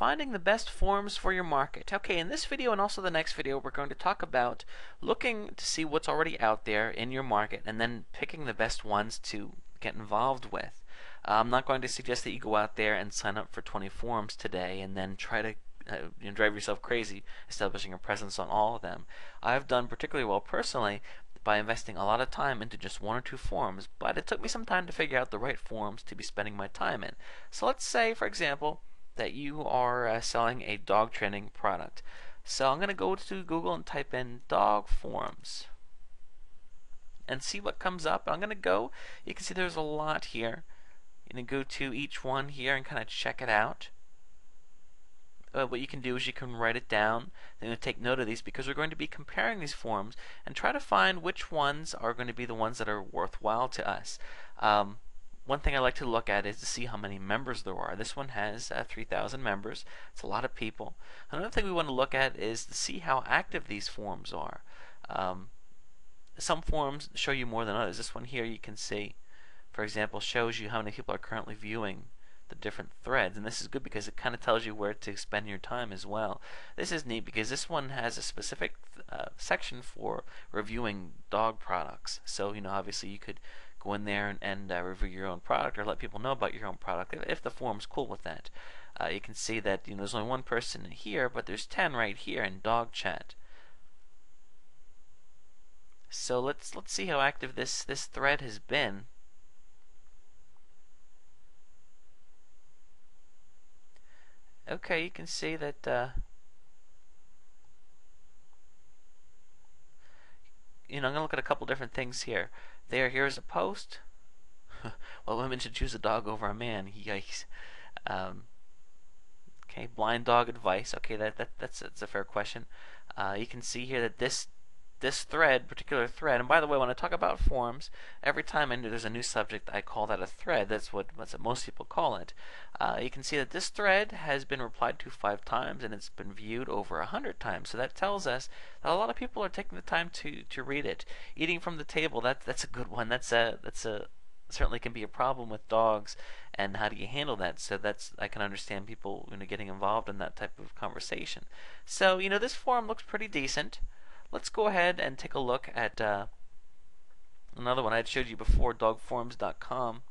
finding the best forums for your market. Okay, in this video and also the next video, we're going to talk about looking to see what's already out there in your market and then picking the best ones to get involved with. I'm not going to suggest that you go out there and sign up for 20 forums today and then try to drive yourself crazy establishing a presence on all of them. I've done particularly well personally by investing a lot of time into just one or two forums, but it took me some time to figure out the right forums to be spending my time in. So let's say, for example, that you are selling a dog training product. So I'm going to go to Google and type in dog forums and see what comes up. I'm going to go, you can see there's a lot here. You're going to go to each one here and kind of check it out. What you can do is you can write it down and take note of these, because we're going to be comparing these forums and try to find which ones are going to be the ones that are worthwhile to us. One thing I like to look at is to see how many members there are. This one has 3,000 members. It's a lot of people. Another thing we want to look at is to see how active these forums are. Some forums show you more than others. This one here, you can see, for example, shows you how many people are currently viewing the different threads, and this is good because it kind of tells you where to spend your time as well. This is neat because this one has a specific section for reviewing dog products. So obviously you could go in there and review your own product or let people know about your own product if the forum's cool with that. You can see that there's only one person here, but there's 10 right here in dog chat. So let's see how active this thread has been. Okay, you can see that I'm going to look at a couple different things here. Here's a post. Well, women should choose a dog over a man. Yikes. Okay, blind dog advice. Okay, that's a fair question. You can see here that this particular thread, and by the way, when I talk about forums, every time there's a new subject, I call that a thread. That's what most people call it. You can see that this thread has been replied to 5 times, and it's been viewed over 100 times. So that tells us that a lot of people are taking the time to read it. Eating from the table, that's a good one. That's certainly can be a problem with dogs, and how do you handle that? So I can understand people getting involved in that type of conversation. So this forum looks pretty decent. Let's go ahead and take a look at another one I had showed you before, dogforums.com.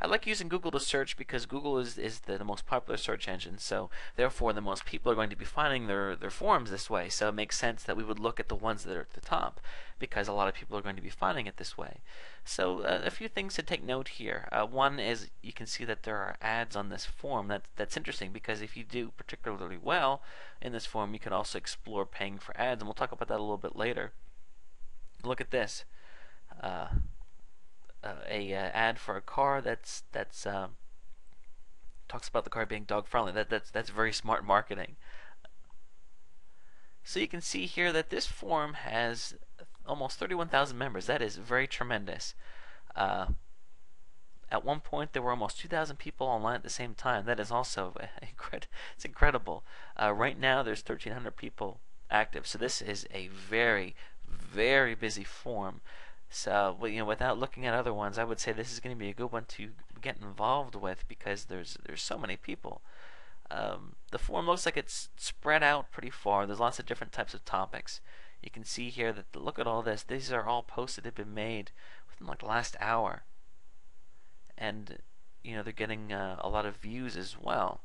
I like using Google to search because Google is the most popular search engine, so therefore the most people are going to be finding their forums this way. So it makes sense that we would look at the ones that are at the top, because a lot of people are going to be finding it this way. So a few things to take note here. One is you can see that there are ads on this forum. That's interesting, because if you do particularly well in this forum, you can also explore paying for ads, and we'll talk about that a little bit later. Look at this. Ad for a car that's talks about the car being dog friendly. That's very smart marketing. So you can see here that this forum has almost 31,000 members. That is very tremendous. At one point there were almost 2,000 people online at the same time. That is also it's incredible. Right now there's 1,300 people active. So this is a very, very busy forum. So without looking at other ones, I would say this is going to be a good one to get involved with, because there's so many people. The forum looks like it's spread out pretty far. There's lots of different types of topics. You can see here that look at all this. These are all posts that have been made within like the last hour, and they're getting a lot of views as well.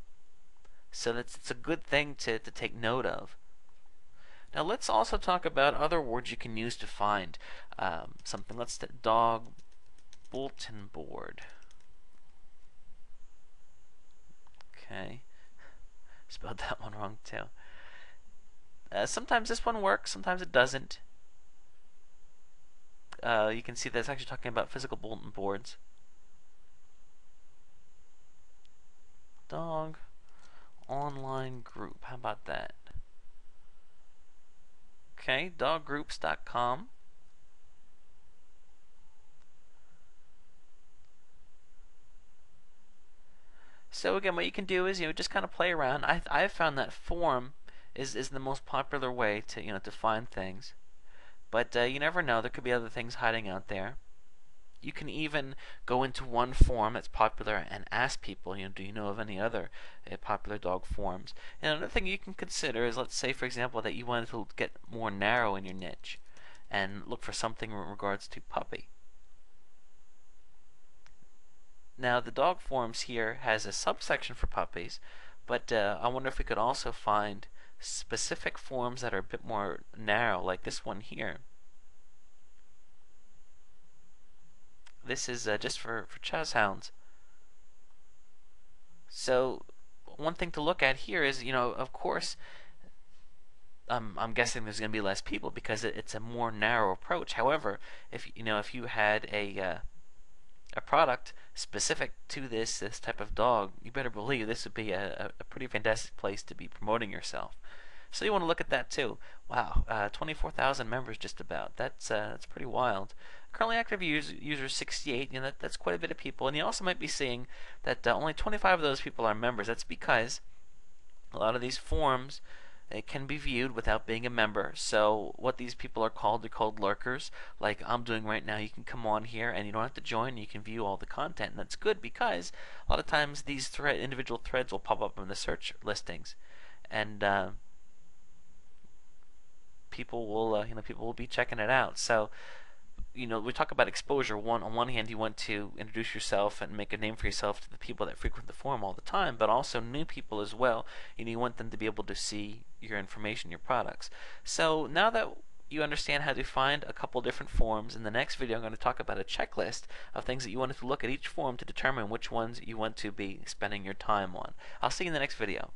So it's a good thing to take note of. Now let's also talk about other words you can use to find something. Let's dog bulletin board. Okay, spelled that one wrong too. Sometimes this one works, sometimes it doesn't. You can see that's actually talking about physical bulletin boards. Dog online group. How about that? Okay, doggroups.com. So again, what you can do is just kind of play around. I've found that forum is the most popular way to to find things, but you never know. There could be other things hiding out there. you can even go into one forum that's popular and ask people, do you know of any other popular dog forums? And another thing you can consider is, let's say, for example, that you wanted to get more narrow in your niche and look for something in regards to puppy. Now, the dog forums here has a subsection for puppies, but I wonder if we could also find specific forums that are a bit more narrow, like this one here. This is just for Chazhounds. So one thing to look at here is, of course, I'm guessing there's going to be less people because it's a more narrow approach. However, if you had a product specific to this type of dog, you better believe this would be a pretty fantastic place to be promoting yourself. So you want to look at that too. Wow, 24,000 members just about. That's pretty wild. Currently active users 68. That's quite a bit of people. And you also might be seeing that only 25 of those people are members. That's because a lot of these forums, it can be viewed without being a member. So what these people are called, they're called lurkers, like I'm doing right now. You can come on here and you don't have to join. You can view all the content, and that's good because a lot of times these individual threads will pop up in the search listings, and people will be checking it out. So we talk about exposure. On one hand, you want to introduce yourself and make a name for yourself to the people that frequent the forum all the time, but also new people as well. You want them to be able to see your information, your products. So now that you understand how to find a couple different forums, in the next video I'm going to talk about a checklist of things that you want to look at each forum to determine which ones you want to be spending your time on. I'll see you in the next video.